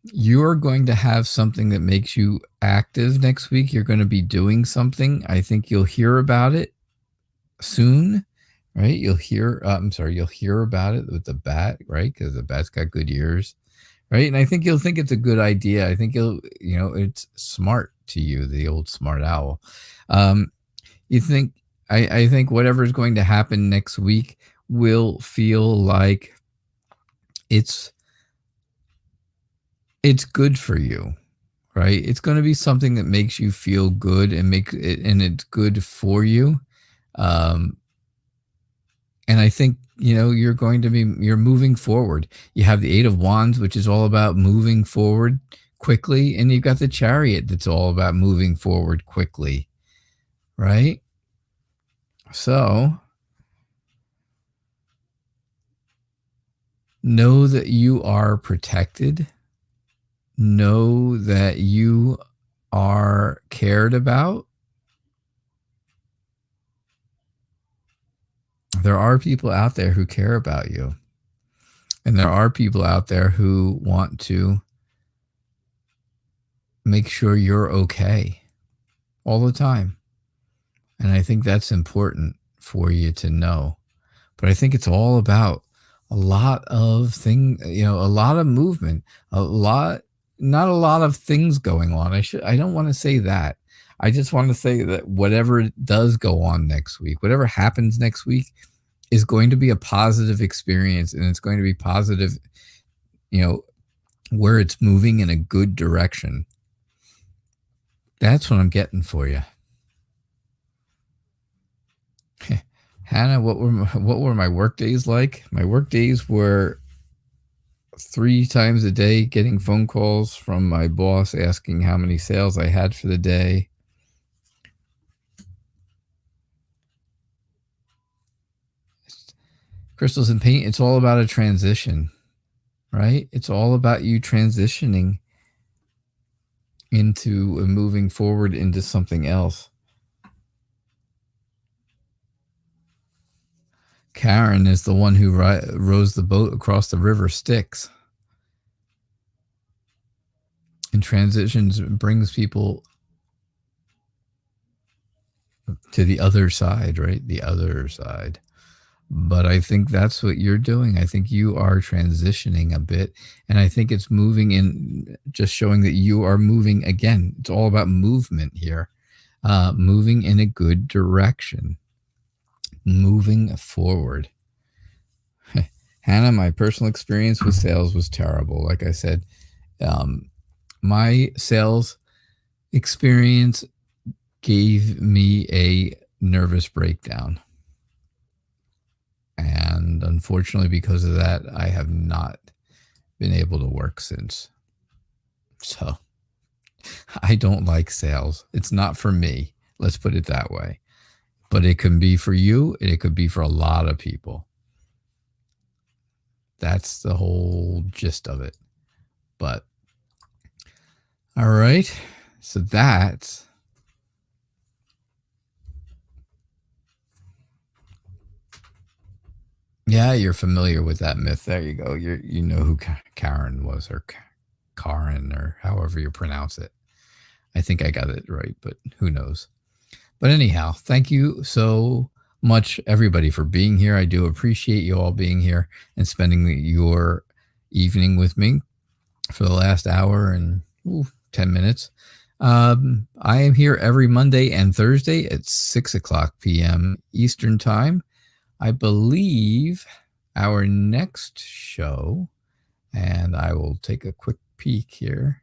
You're going to have something that makes you active next week. You're going to be doing something. I think you'll hear about it soon, right? You'll hear about it with the bat, right? Because the bat's got good ears, right? And I think you'll think it's a good idea. I think it's smart to you, the old smart owl. I think whatever is going to happen next week will feel like it's good for you, right? It's going to be something that makes you feel good and it's good for you. And I think, you're moving forward. You have the 8 of Wands, which is all about moving forward quickly. And you've got the Chariot that's all about moving forward quickly, right? So know that you are protected. Know that you are cared about. There are people out there who care about you. And there are people out there who want to make sure you're okay all the time. And I think that's important for you to know. But I think it's all about a lot of a lot of movement, not a lot of things going on. I don't want to say that. I just want to say that whatever does go on next week, whatever happens next week is going to be a positive experience, and it's going to be positive, where it's moving in a good direction. That's what I'm getting for you. Hannah, what were my work days like? My work days were 3 times a day getting phone calls from my boss asking how many sales I had for the day. Crystals and Paint, it's all about a transition, right? It's all about you transitioning into moving forward into something else. Karen is the one who rows the boat across the river Styx. And transitions brings people to the other side, right? The other side. But I think that's what you're doing. I think you are transitioning a bit. And I think it's moving in, just showing that you are moving again. It's all about movement here, moving in a good direction, moving forward. Hannah, my personal experience with sales was terrible. Like I said, my sales experience gave me a nervous breakdown. And unfortunately, because of that, I have not been able to work since. So I don't like sales. It's not for me. Let's put it that way. But it can be for you, and it could be for a lot of people. That's the whole gist of it. But all right. So that's yeah, you're familiar with that myth. There you go. You know who Karen was, or Karen, or however you pronounce it. I think I got it right, but who knows? But anyhow, thank you so much, everybody, for being here. I do appreciate you all being here and spending your evening with me for the last hour and 10 minutes. I am here every Monday and Thursday at 6 o'clock p.m. Eastern Time. I believe our next show, and I will take a quick peek here.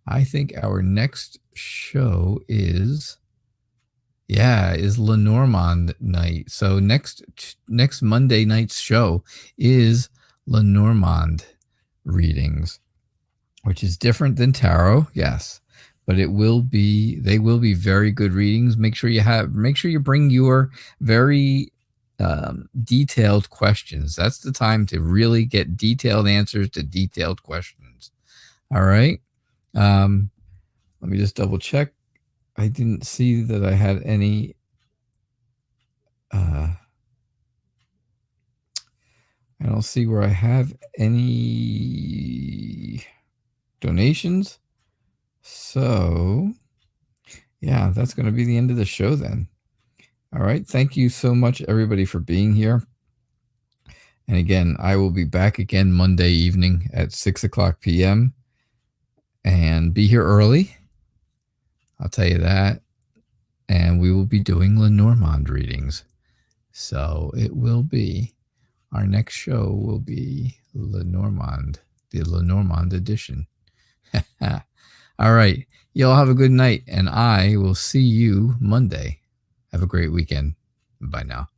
I think our next show is Lenormand night. So next Monday night's show is Lenormand readings, which is different than tarot, yes, but they will be very good readings. Make sure you bring your very detailed questions. That's the time to really get detailed answers to detailed questions. All right. Let me just double check. I didn't see that I had any I don't see where I have any donations. So yeah, that's going to be the end of the show then. All right. Thank you so much, everybody, for being here. And again, I will be back again Monday evening at 6 o'clock p.m. And be here early. I'll tell you that. And we will be doing Lenormand readings. So it will be, our next show will be Lenormand, the Lenormand edition. All right. Y'all have a good night, and I will see you Monday. Have a great weekend. Bye now.